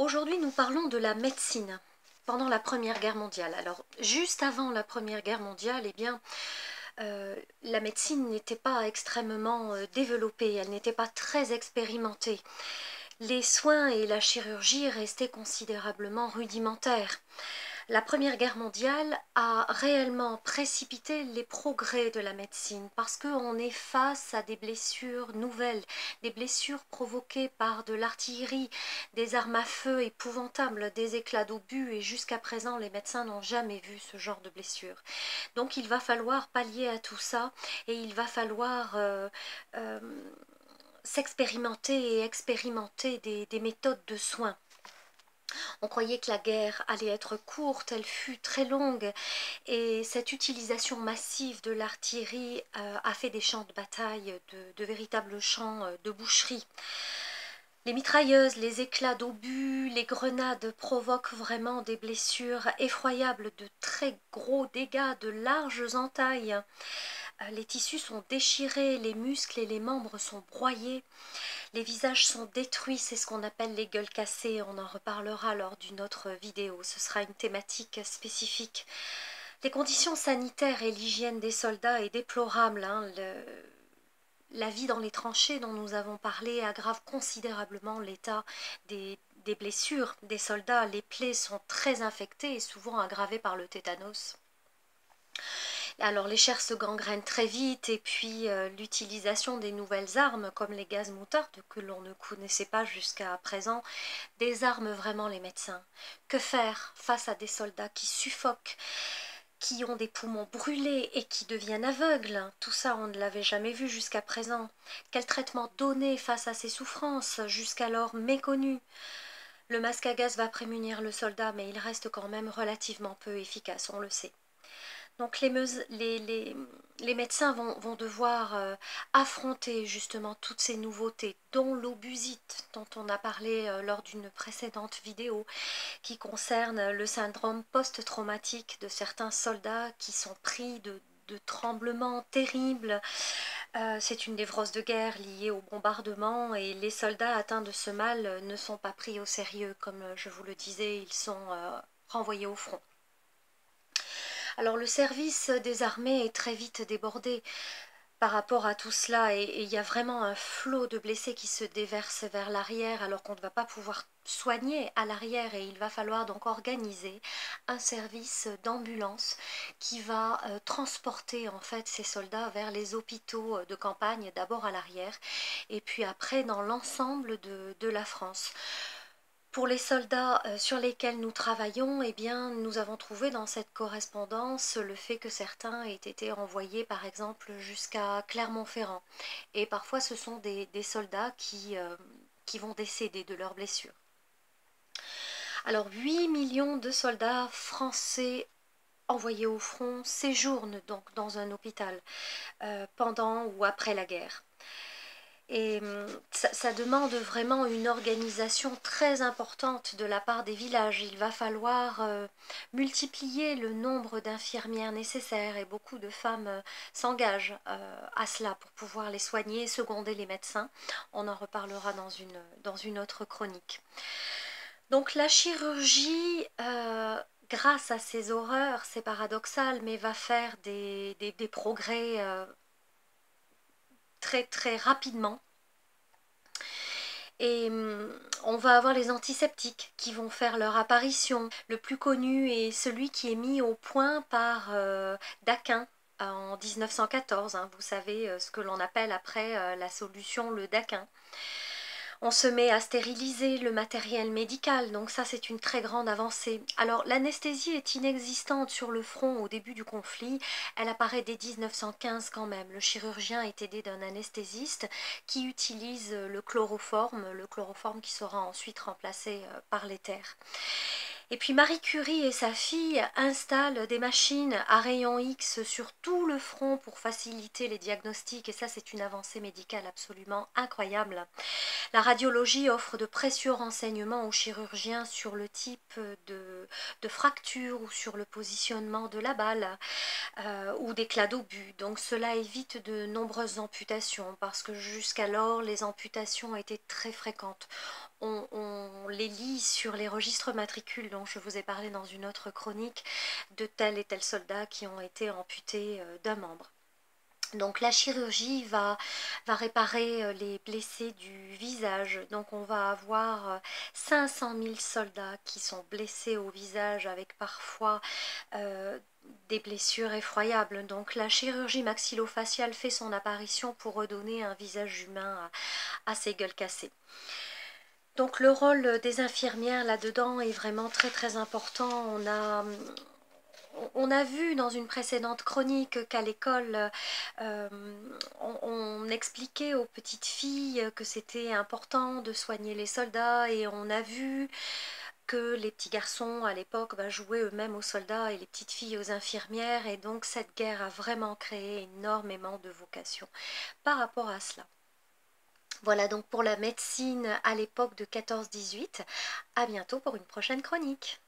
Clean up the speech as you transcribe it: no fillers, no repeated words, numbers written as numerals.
Aujourd'hui, nous parlons de la médecine pendant la Première Guerre mondiale. Alors, juste avant la Première Guerre mondiale, la médecine n'était pas extrêmement développée, elle n'était pas très expérimentée. Les soins et la chirurgie restaient considérablement rudimentaires. La Première Guerre mondiale a réellement précipité les progrès de la médecine parce qu'on est face à des blessures nouvelles, des blessures provoquées par de l'artillerie, des armes à feu épouvantables, des éclats d'obus et jusqu'à présent les médecins n'ont jamais vu ce genre de blessures. Donc il va falloir pallier à tout ça et il va falloir euh, s'expérimenter et expérimenter des méthodes de soins. On croyait que la guerre allait être courte, elle fut très longue et cette utilisation massive de l'artillerie a fait des champs de bataille, de véritables champs de boucherie. Les mitrailleuses, les éclats d'obus, les grenades provoquent vraiment des blessures effroyables, de très gros dégâts, de larges entailles. Les tissus sont déchirés, les muscles et les membres sont broyés. Les visages sont détruits, c'est ce qu'on appelle les gueules cassées, on en reparlera lors d'une autre vidéo, ce sera une thématique spécifique. Les conditions sanitaires et l'hygiène des soldats est déplorable, la vie dans les tranchées dont nous avons parlé aggrave considérablement l'état des blessures des soldats, les plaies sont très infectées et souvent aggravées par le tétanos. Alors les chairs se gangrènent très vite et puis l'utilisation des nouvelles armes comme les gaz moutardes que l'on ne connaissait pas jusqu'à présent désarme vraiment les médecins. Que faire face à des soldats qui suffoquent, qui ont des poumons brûlés et qui deviennent aveugles? Tout ça on ne l'avait jamais vu jusqu'à présent. Quel traitement donner face à ces souffrances jusqu'alors méconnues? Le masque à gaz va prémunir le soldat mais il reste quand même relativement peu efficace, on le sait. Donc les médecins vont devoir affronter justement toutes ces nouveautés, dont l'obusite dont on a parlé lors d'une précédente vidéo, qui concerne le syndrome post-traumatique de certains soldats qui sont pris de tremblements terribles. C'est une névrose de guerre liée au bombardement et les soldats atteints de ce mal ne sont pas pris au sérieux. Comme je vous le disais, ils sont renvoyés au front. Alors le service des armées est très vite débordé par rapport à tout cela et il y a vraiment un flot de blessés qui se déverse vers l'arrière alors qu'on ne va pas pouvoir soigner à l'arrière et il va falloir donc organiser un service d'ambulance qui va transporter en fait ces soldats vers les hôpitaux de campagne, d'abord à l'arrière et puis après dans l'ensemble de la France. Pour les soldats sur lesquels nous travaillons, eh bien, nous avons trouvé dans cette correspondance le fait que certains aient été envoyés par exemple jusqu'à Clermont-Ferrand. Et parfois ce sont des soldats qui vont décéder de leurs blessures. Alors 8 millions de soldats français envoyés au front séjournent donc dans un hôpital pendant ou après la guerre. Et ça demande vraiment une organisation très importante de la part des villages. Il va falloir multiplier le nombre d'infirmières nécessaires et beaucoup de femmes s'engagent à cela pour pouvoir les soigner, seconder les médecins. On en reparlera dans une autre chronique. Donc la chirurgie, grâce à ces horreurs, c'est paradoxal, mais va faire des progrès très très rapidement. Et on va avoir les antiseptiques qui vont faire leur apparition. Le plus connu est celui qui est mis au point par Daquin en 1914. Hein, vous savez ce que l'on appelle après la solution le Daquin. On se met à stériliser le matériel médical, donc ça c'est une très grande avancée. Alors l'anesthésie est inexistante sur le front au début du conflit, elle apparaît dès 1915 quand même. Le chirurgien est aidé d'un anesthésiste qui utilise le chloroforme qui sera ensuite remplacé par l'éther. Et puis Marie Curie et sa fille installent des machines à rayons X sur tout le front pour faciliter les diagnostics et ça c'est une avancée médicale absolument incroyable. La radiologie offre de précieux renseignements aux chirurgiens sur le type de fracture ou sur le positionnement de la balle ou d'éclats d'obus. Donc cela évite de nombreuses amputations parce que jusqu'alors les amputations étaient très fréquentes. les lit sur les registres matricules dont je vous ai parlé dans une autre chronique, de tel et tel soldat qui ont été amputés d'un membre. Donc la chirurgie va réparer les blessés du visage. Donc on va avoir 500 000 soldats qui sont blessés au visage avec parfois des blessures effroyables. Donc la chirurgie maxillofaciale fait son apparition pour redonner un visage humain à ces gueules cassées. Donc le rôle des infirmières là-dedans est vraiment très très important. On a vu dans une précédente chronique qu'à l'école, on expliquait aux petites filles que c'était important de soigner les soldats, et on a vu que les petits garçons à l'époque jouaient eux-mêmes aux soldats et les petites filles aux infirmières, et donc cette guerre a vraiment créé énormément de vocations par rapport à cela. Voilà donc pour la médecine à l'époque de 14-18. À bientôt pour une prochaine chronique.